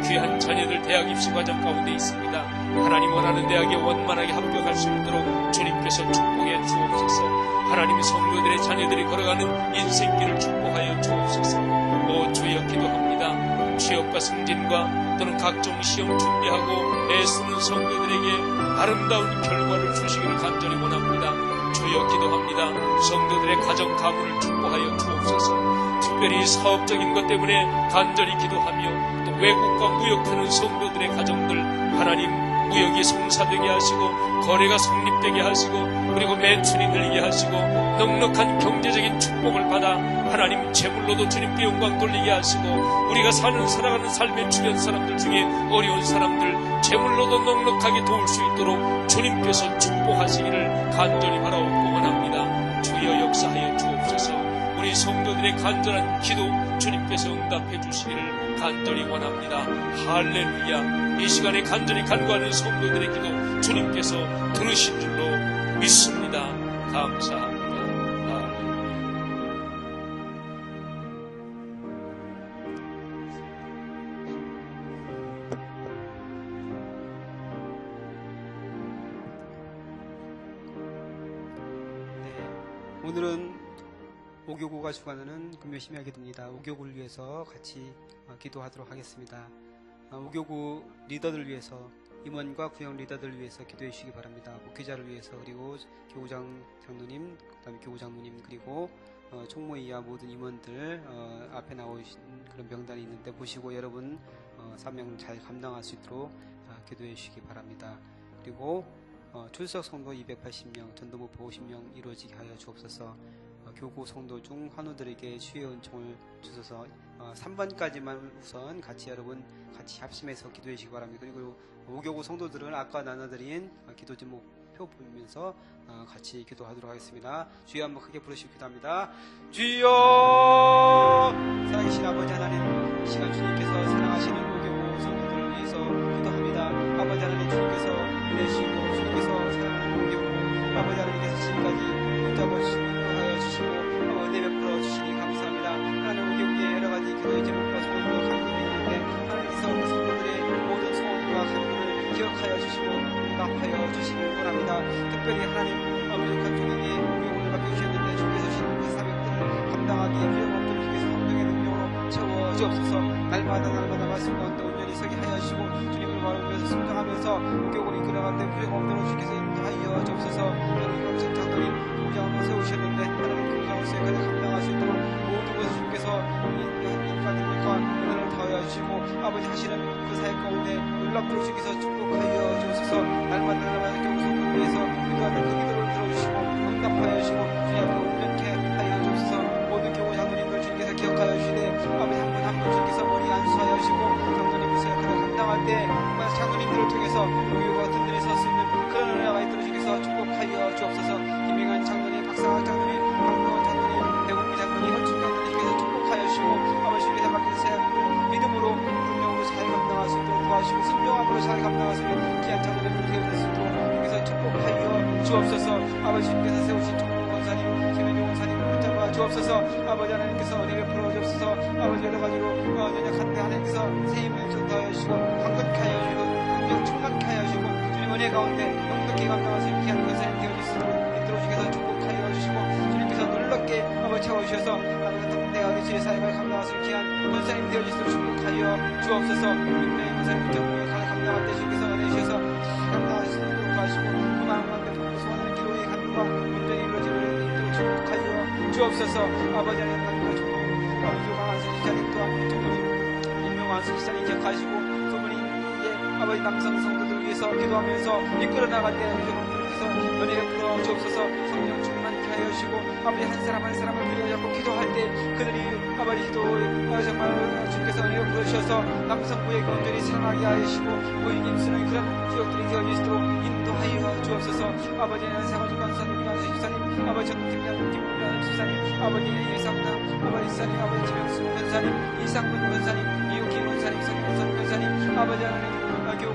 귀한 자녀들 대학 입시 과정 가운데 있습니다. 하나님 원하는 대학에 원만하게 합격할 수 있도록 주님께서 축복해 주옵소서. 하나님의 성도들의 자녀들이 걸어가는 인생길을 축복하여 주옵소서. 오 주여 기도합니다. 취업과 승진과 또는 각종 시험 준비하고 애쓰는 성도들에게 아름다운 결과를 주시기를 간절히 원합니다. 주여 기도합니다. 성도들의 가정 가문을 축복하여 주옵소서. 특별히 사업적인 것 때문에 간절히 기도하며 또 외국과 무역하는 성도들의 가정들 하나님 무역이 성사되게 하시고 거래가 성립되게 하시고 그리고 매출이 늘게 하시고 넉넉한 경제적인 축복을 받아 하나님 재물로도 주님께 영광 돌리게 하시고 우리가 살아가는 삶의 주변 사람들 중에 어려운 사람들 재물로도 넉넉하게 도울 수 있도록 주님께서 축복하시기를 간절히 바라옵고 원합니다. 주여 역사하여 주옵소서. 우리 성도들의 간절한 기도 주님께서 응답해 주시기를 간절히 원합니다. 할렐루야. 이 시간에 간절히 간구하는 성도들의 기도 주님께서 들으신 줄로 믿습니다. 감사합니다. 오늘은 오교구가 주관하는 금요 심야 기도입니다. 오교구를 위해서 같이 기도하도록 하겠습니다. 오교구 리더들 위해서 임원과 구역 리더들 위해서 기도해 주시기 바랍니다. 목회자를 위해서 그리고 교우장 장로님, 그다음에 교우 장로님 그리고 총무 이하 모든 임원들 앞에 나오신 그런 명단이 있는데 보시고 여러분 사명 잘 감당할 수 있도록 기도해 주시기 바랍니다. 그리고 출석 성도 280명, 전도목표 50명 이루어지게 하여 주옵소서. 교구 성도 중 환우들에게 주의 은총을 주셔서 3번까지만 우선 같이 여러분 같이 합심해서 기도해 주시기 바랍니다. 그리고 5교구 성도들은 아까 나눠드린 기도 제목표 보면서 같이 기도하도록 하겠습니다. 주여 한번 크게 부르시고 기도합니다. 주여 사랑하신 아버지 하나님, 이 시간 주님께서 사랑하시는 5교구 성도들을 위해서 기도합니다. 아버지 하나님, 주님께서 은혜주시고 주님께서 사랑하는 5교구 아버지 하나님께서 지금까지 붙잡아주시고 은혜 베풀어 주시니 감사합니다. 하나님 오교구의 여러가지 기도의 제목과 소원과 간구들이 있는데 하나님께서 그 성도들의 모든 소원과 간구를 기억하여 주시고 응답하여 주시길 원합니다. 특별히 하나님 부족한 종에게 오교구를 맡겨주셨는데 주께서 주시는 그 사명들을 감당하기에 부족한 주께서 성령의 능력으로 채워주옵소서. 날마다 말씀 가운데 온전히 서게 하여 주시고 주님을 바라보면서 순종하면서 오교구를 이끌어가는데 부족한 대로 주께서 인도하여 주옵소서. 하나님 감사 장로님 교장을 세우셨는데 하나님 교장을 감당할 수 있도록 모든 것을 주께서 인과 능력과 은혜를 더하여 주시고 아버지 하시는 주께서 축복하여 주옵소서. 날마다 교구성을 위해서 기도하는 그 기도를 들어주시고 응답하여 주시고 주님 앞에 온전케 하여 주옵소서. 모든 교구 장로님들 주님께서 기억하여 주시되 아버지 한 분 한 분 주님께서 머리 안수하여 주시고 장로님께서 그를 감당할 때 장로님들을 통해서 우리가 든든히 설 수 있는 그런 은혜가 있도록 주께서 축복하여 주옵소서. 김영환 장로님, 박상학 장로님, 박노원 장로님, 대국미 장로님, 현충 장로님께서 축복하여 주시고 아버지 주께서 맡긴 사역을 믿음으로 분명으로 잘 감당할 수 있도록 도와주시고 순종함으로 잘 감당할 수 있는 귀한 장로님들 되어질 수 있도록 주께서 축복하여 주옵소서. 아버지 주께서 세우신 총무 권사님, 김현종 권사님을 붙잡아 주옵소서. 아버지 하나님께서 은혜 베풀어 주옵소서. 아버지 여러 가지로 연약한데 하나님께서 세임을 전도하여 주시고 강건케 하여 주시고 능력 충만케 하여 주시고 주님 은혜 가운데 영덕히 감당할 수 있는 귀한 권사님 되어질 수 있도록 주께서 축복하여 주시고 주님께서 놀랍게 아버지 채워주셔서 아버지 내가 주의 사역을 감당할 수 있는 귀한 권사님 되어질 수 있도록 축복하여 주옵소서. 윤명의 권사님 경우에 감당할 때 주께서 은혜 주셔서 감당할 수 있도록 도와주시고 그 마음과 베풀고 소원하는 기도의 간구가 온전히 이루어지도록 축복하여 주옵소서. 아버지 하나님 하나님과 종로 아버지 강한 선지자님 또한 종로님 임명한 선지자님 기억하시고 그분이 이제 아버지 남성 성도들 위해서 기도하면서 이끌어 나갈 때 여러분들께서 은혜를 풀어 주옵소서. 성령 충만케 하여 주시고 아버지 한 사람 한 사람을 부여잡고 기도할 때 그들이 아버지 기도에 정말 주께서 은혜를 풀어 주셔서 남성부에게 온전히 사랑하게 하여 주시고 모이기 힘쓰는 그런 기억들이 되어질 수 있도록 인도하여 주옵소서. 아버지는 사과주 간사도 김한수 집사님 아버지 전국팀장 김문현 집사님 아버지 예상당 아버지 집사님 아버지 지명수 권사님 이상문 권사님 이호기 권사님 성경선 권사님 아버지 하나님 교육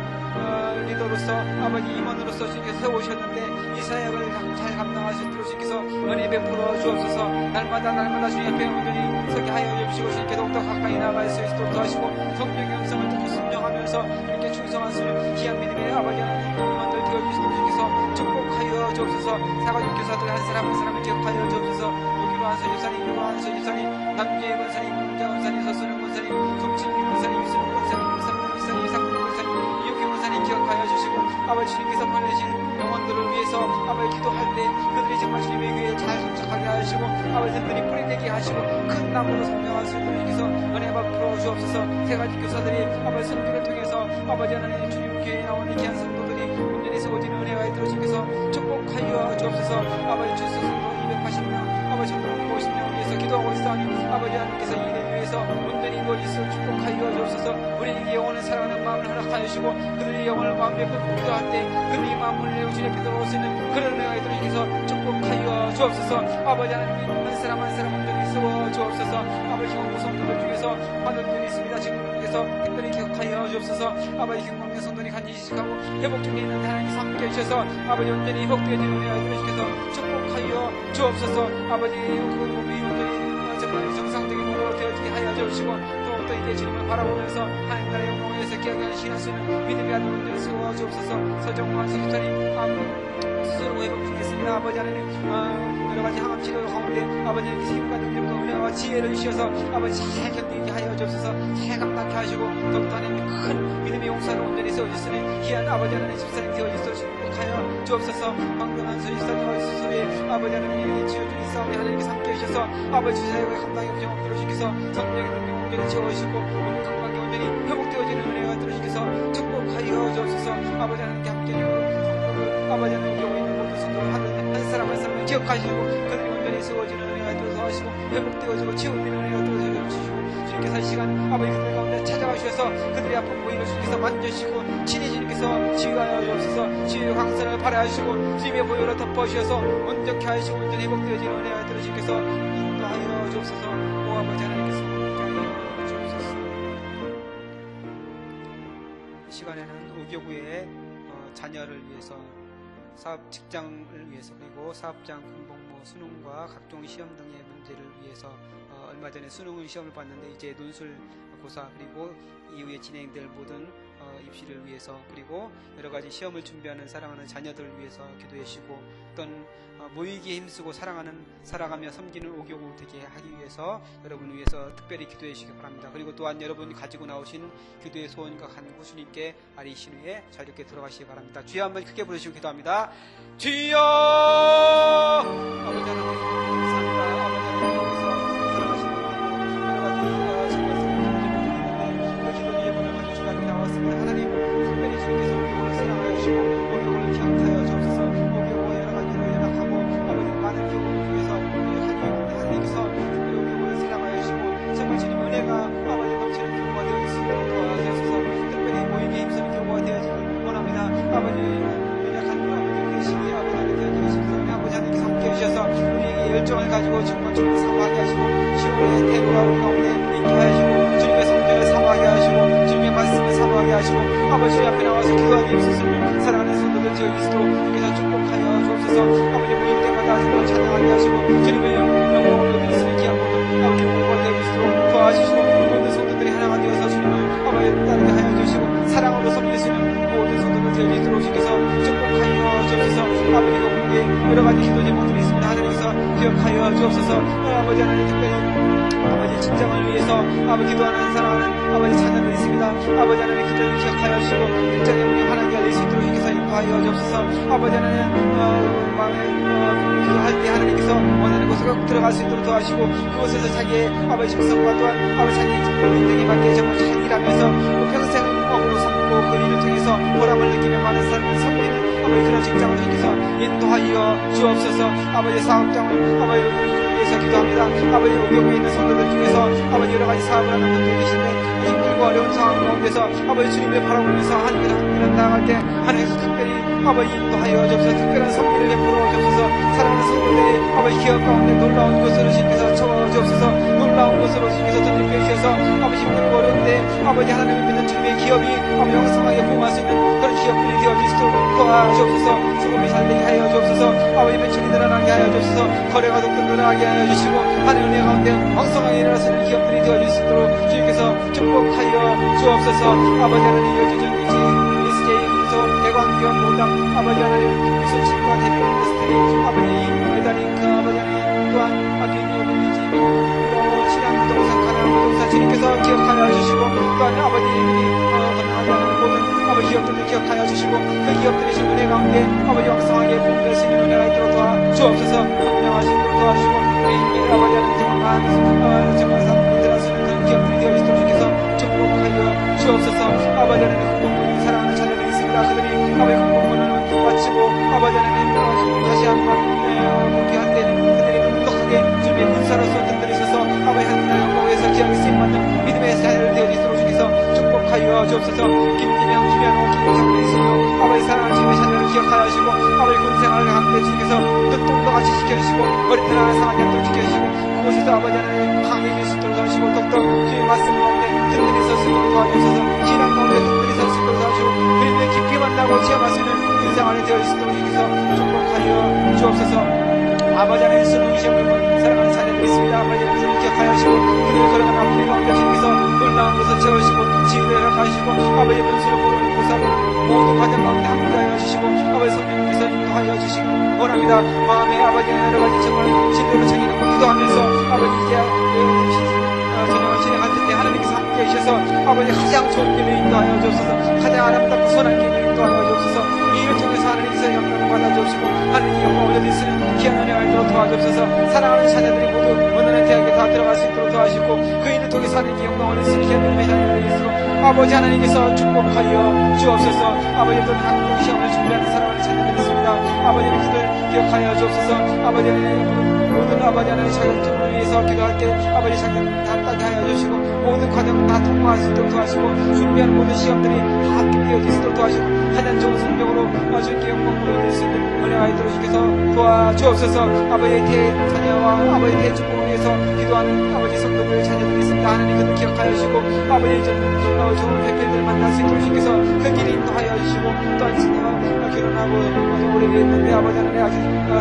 리더로서 아버지 임원으로서 주께서 세우셨는데 이 사역을 잘 감당할 수 있도록 주께서 은혜 베풀어 주옵소서. 날마다 주님 앞에 온전히 서게 하여 주시고 주님께 더욱더 가까이 나갈 수 있도록 도와주시고 성령의 음성을 듣고 순종하면서 이렇게 충성할 수 있는 귀한 믿음의 아버지 하나님 임원들 되어주실 수 있도록 주께서 축복하여 주옵소서. 사과주 교사들 한 사람 한 사람을 기억하여 주옵소서. 여기로 한서 집사님 요한서 집사님 남주의 권사님 문자 권사님 서수는 권사님 송진민 권사님 유수는 권사님 유상문 권사님 이상문 권사님 이옥희 권사님 기억하여 주시고 아버지 주님께서 보내신 영혼들을 위해서 아버지 기도할 때 그들이 정말 주님의 교회에 잘 정착하게 하시고 아버지 든든히 뿌리내게 하시고 큰 나무로 성장할 수 있도록 주께서 은혜 베풀어 주옵소서. 세 가지 교사들이 아버지 선교를 통해서 아버지 하나님 주님 교회에 나오는 귀한 성도들이 온전히 세워지는 은혜가 있도록 주께서 축복하여 주옵소서. 아버지 주스 성도 280명 아버지 성도 50명을 위해서 기도하고 있사오니 아버지 하나님께서 이 일을 위해서 온전히 이루어질수록 축복하여 주옵소서. 우리에게 영혼을 사랑하는 마음을 허락하여 주시고 그들의 영혼을 마음에 품고 기도할 때 그들의 마음을 내어 주님 앞에 들어올 수 있는 그런 은혜가 있도록 주께서 축복하여 주옵소서. 아버지 하나님 한 사람 한 사람 온전히 세워 주옵소서. 아버지 경고 성도들 중에서 받은 분이 있습니다. 지금께서 특별히 기억하여 주옵소서. 아버지 경공의 성도들이 간절히 지식하고 회복 중에 있는 하나님 함께 해주셔서 아버지 온전히 회복되어지는 은혜가 있도록 주께서 축복하여 주옵소서. 아버지 그 몸이 온전히 정말 정상적인 몸으로 되어지게 하여 주시고 또 이제 주님을 바라보면서 하나님 나라의 영광을 위해서 기억하는 신할 수 있는 믿음의 아들 온전히 세워 주옵소서. 서정환 선지자님 스스로 회복 중에 있습니다. 아버지 하나님 여러 가지 항암 치료 가운데 아버지 이렇게 힘과 능력과 은혜와 지혜를 주셔서 아버지 잘 견디게 하여 주옵소서. 잘 감당케 하시고 더욱더 하나님 큰 믿음의 용사로 온전히 세워주시는 귀한 아버지 하나님 집사님 되어주소서. 축복하여 주옵소서. 방금한 선지자님과 스스로의 아버지 하나님 치유 중인 싸움에 하나님께 함께 해주셔서 아버지 사역을 감당해 부정 없도록 주께서 성령의 능력 온전히 채워주시고 몸 건강이 온전히 회복되어지는 은혜가 들어주셔서 축복하여 주옵소서. 아버지 하나님께 함께 해주고 아버지 하나님 교회 있는 모든 성도를 한 사람 한 사람을 기억하시고 그들이 온전히 세워지는 은혜가 들어서 하시고 회복되어지고 치유되는 은혜가 들어서 주시고 주님께서 이 시간 아버지 그들 가운데 찾아와 주셔서 그들의 아픈 모임을 주님께서 만져주시고 친히 주님께서 치유하여 주옵소서. 치유 강선을 발휘하시고 주님의 보혈로 덮어주셔서 온전케 하시고 온전히 회복되어지는 은혜가 들어 주님께서 인도하여 주옵소서. 오 아버지 하나님께서 인도하여 주옵소서. 이 시간에는 우교구의 자녀를 위해서 사업 직장을 위해서 그리고 사업장 군복무 수능과 각종 시험 등의 문제를 위해서 얼마 전에 수능 시험을 봤는데 이제 논술 고사 그리고 이후에 진행될 모든 입시를 위해서 그리고 여러 가지 시험을 준비하는 사랑하는 자녀들을 위해서 기도해 주시고 어떤 모이기에 힘쓰고 살아가며 섬기는 오교구 되게 하기 위해서 여러분을 위해서 특별히 기도해 주시기 바랍니다. 그리고 또한 여러분이 가지고 나오신 기도의 소원과 간구 주님께 아리신 후에 자유롭게 들어가시기 바랍니다. 주여 한번 크게 부르시고 기도합니다. 주여 아버지 하나님 감사합니다. 아버지 하나님께서 사랑하시는 여러 가지 정말 그 기도 위에 보내면 주님께 나왔습니다. 하나님 특별히 우리의 태도가 우리 가운데 있게 하시고 주님의 성령을 사모하게 하시고 주님의 말씀을 사모하게 하시고 아버지 앞에 나와서 기도하기 없으시는 사랑하는 성도들 되어 있도록 주께서 축복하여 주옵소서. 아버지 모일 때마다 주님을 찬양하게 하시고 주님의 영광을 얻으시는 귀한 모든 아버지 공부가 되어 있도록 도와주시고 모든 성도들이 하나가 되어서 주님을 아버지 따르게 하여 주시고 사랑으로 섬길 수 있는 모든 성도들 되어 있도록 주께서 축복하여 주옵소서. 아버지 가운데 여러 가지 기도 제목들이 있습니다. 하나님께서 기억하여 주옵소서. 아버지 하나님 특별히 아버지 직장을 위해서 아버지 기도하는 사랑하는 아버지 자녀들이 있습니다. 아버지 하나님 그들을 기억하여 주시고 일장의 문이 환하게 열릴 수 있도록 주께서 인도하여 주옵소서. 아버지 하나님 마음에 기도할 때 하나님께서 원하는 곳에 꼭 들어갈 수 있도록 도와주시고 그곳에서 자기의 아버지 식성과 또한 아버지 자기의 인생에 맞게 정말 잘 일하면서 평생 업으로 삼고 그 일을 통해서 보람을 느끼며 많은 사람을 섬기는 아버지 그런 직장을 주께서 인도하여 주옵소서. 아버지 사업장을 아버지 위해서 기도합니다. 아버지 오경에 있는 성도들 중에서 아버지 여러 가지 사업을 하는 분들이 계신데 힘들고 어려운 상황 가운데서 아버지 주님의 바라보면서 하나님을 나아갈 때 하나님께서 특별히 아버지 인도하여 주옵소서. 특별한 선비를 베풀어 주옵소서. 사랑하는 성도들이 아버지 기업 가운데 놀라운 것으로 주님께서 채워 주옵소서. 놀라운 것으로 주님께서 던져 주셔서 아버지 힘들고 어려운데 아버지 하나님을 믿는 주님의 기업이 아버지 영성하게 부응할 수 있는 그런 기업들이 되어질 수 있도록 도와주옵소서. 수금이 잘되게 하여 주옵소서. 아버지 매출이 늘어나게 하여 주옵소서. 거래가 더욱 늘어나게 하여 주시고 하나님 은혜 가운데 왕성하게 일어날 수 있는 기업들이 되어질 수 있도록 주님께서 축복하여 주옵소서. 아버지 하나님 여주전 SJ 구성 대광기업 모당 아버지 하나님 미소친과 대표 인더스트리 아버지 메달링크 아버지 하나님 또한 아끼니 오빌리지 신한 부동산 가난 부동산 주님께서 기억하여 주시고 또한 아버지 건강하게 하는 모든 아버지 기업들을 기억하여 주시고 그 기업들이 지금 은혜 가운데 아버지 왕성하게 부흥될 수 있는 은혜가 있도록 도와주옵소서. 분명하신 분 도와주시고 우리 아버지 하나님 정말 인들할 수 있는 그런 기업들이 되어지도록 주께서 축복하여 주옵소서. 아버지 하나님 공공부인 사랑하는 자녀들이 있습니다. 그들이 아버지 공공부는 마치고 아버지 하나님 다시 한번 복귀할 때 그들이 넉넉하게 주님의 군사로서 흔들으셔서 아버지 하나님의 영광에서 기하게 쓰임받는 믿음의 자녀를 되어지도록 주께서 축복하여 주옵소서. 김기명, 김현호, 김경래 있으며 아버지 사랑하는 주님의 자녀를 기억하여 주시고 아버지 군생활을 함께 주께서 눈동도 같이 지켜주시고 머리털 하나 상한 약도 지켜주시고 그곳에서 아버지 하나님 강해질 수 있도록 도와주시고 더욱더 주의 말씀 가운데 든든히 설 수 있도록 도와주셔서 신앙 가운데 든든히 설 수 있도록 도와주시고 그리스도의 깊이 만나고 체험할 수 있는 군생활이 되어 있도록 주께서 축복하여 주옵소서. 아버지 하나님 수능이 시험을 사랑하는 자녀들이 있습니다. 아버지 하나님 기억하여 주시고 그들을 걸어가는 앞길에 가운데 주께서 놀라운 것을 채우시고 지혜를 가시고 아버지 분수를 모르는 고사를 모든 과정 가운데 함께하여 주시고 아버지 성령께서 인도하여 주시기 원합니다. 마음에 아버지 여러 가지 정말 진도를 정해놓고 기도하면서 아버지 이제 전형을 진행할 텐데 하나님께서 함께 해주셔서 아버지 가장 좋은 길을 인도하여 주옵소서. 가장 아름답고 선한 길을 인도하여 주옵소서. 이 일을 통해서 하나님께서 영광을 받아주옵시고 하나님의 영광을 얻을 수 있는 귀한 은혜가 있도록 도와주옵소서. 사랑하는 자녀들이 모두 원하는 대학에 다 들어갈 수 있도록 도와주시고 그 일을 통해서 하나님의 영광을 얻을 수 있는 귀한 은혜의 자녀들이 있도록 아버지 하나님께서 축복하여 주옵소서. 아버지들 한국 시험을 준비하는 사랑하는 자녀들이 있습니다. 아버지 그들 기억하여 주옵소서. 아버지 모든 아버지 하나님의 자격증을 위해서 기도할 때 아버지 자격증 다 따게 하여 주시고 모든 과정을 다 통과할 수 있도록 도와주시고 준비하는 모든 시험들이 다 합격되어 수 있도록 도와주시고 가장 좋은 성적으로 주님께 영광을 얻을 수 있는 은혜가 있도록 주께서 도와주옵소서. 아버지의 대자녀와 아버지의 대축복을 위해서 기도하는 아버지 성도들 자녀들이 있습니다. 하나님 그들 기억하여 주시고 아버지 좋은 배필들을 만날 수 있도록 주께서 그 길을 인도하여 주시고 또한 결혼하고 아주 오래됐는데 아버지 하나님 아직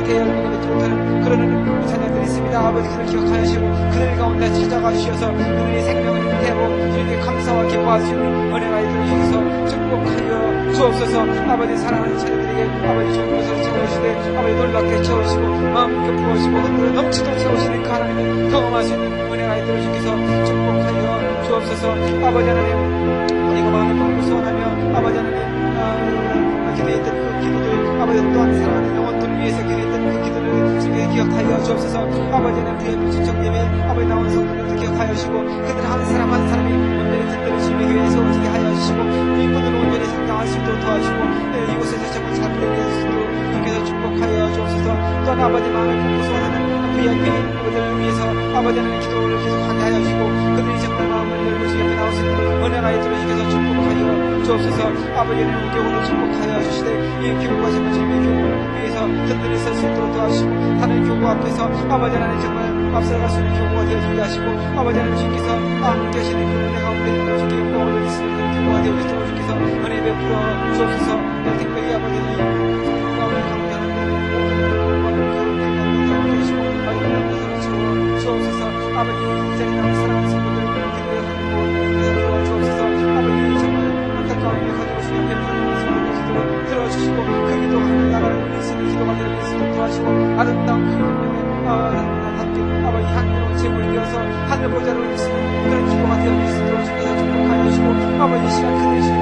대열매를 맺지 못하는 그런 자녀들이 있습니다. 아버지 그들 기억하여 주시고 그들 가운데 찾아가 주셔서 그들의 생명을 인태하고 주님께 감사와 기뻐할 수 있는 은혜가 있도록 주셔서 축복하여 주옵소서. 아버지 사랑하는 자녀들에게 아버지 좋은 것으로 채워주시되 아버지 놀랍게 채우시고 마음껏 부어주시고 흔들어 넘치도록 채우시는 그 하나님을 경험할 수 있는 은혜가 있도록 주께서 축복하여 주옵소서. 아버지 하나님 우리가 마음을 꺾고 소원하며 아버지 하나님 기도했던 그 기도들 아버지 또한 사랑하는 영혼들을 위해서 기도했던 그 기도를 주께 기억하여 주옵소서. 아버지 하나님 우리의 불신청 예배 아버지 나온 성도들도 기억하여 주시고 그들 한 사람 한 사람이 온전히 든든히 주님의 교회에 세워지게 하여 주시고 이분들을 온전히 나갈 수 있도록 도와주시고 이곳에서 정말 잘 부르게 주께서 축복하여 주옵소서. 또한 아버지 마음을 품고 소원하는 VIP들을 위해서 아버지 하나님 기도를 계속하게 하여 주시고 그들이 정말 마음을 열고 주 옆에 나올 수 있는 은혜가 있도록 주께서 축복하여 주옵소서. 아버지 하나님 교훈을 축복하여 주시되 이 교구가 정말 주님의 교훈을 위해서 든든히 설 수 있도록 도와주시고 하나님 교구 앞에서 아버지 하나님 정말 앞서갈 수 있는 교구가 되어주게 하시고 아버지 하나님 주께서 함께 하시는 그 은혜 가운데 주께 영광을 드리시는 그런 교구가 되어주시도록 주께서 은혜 베풀어 주옵소서. 특별히 아버지 하나님 주옵소서. 아버지 이 자리에 나온 사랑하는 성도들을 기도에 가지고 주옵소서. 아버지 정말 안타까운 일을 가지고 주님 앞에 부르는 성도들 기도를 들어주시고 그 기도가 하늘 나라를 올릴 수 있는 기도가 되는 수 있도록 도와주시고 아름다운 그 운명의 아버지 향기로 제물이 되어서 하늘 보좌를 올릴 수 있는 그런 기도가 되는 수 있도록 주께서 축복하여 주시고 아버지 이 시간 그들의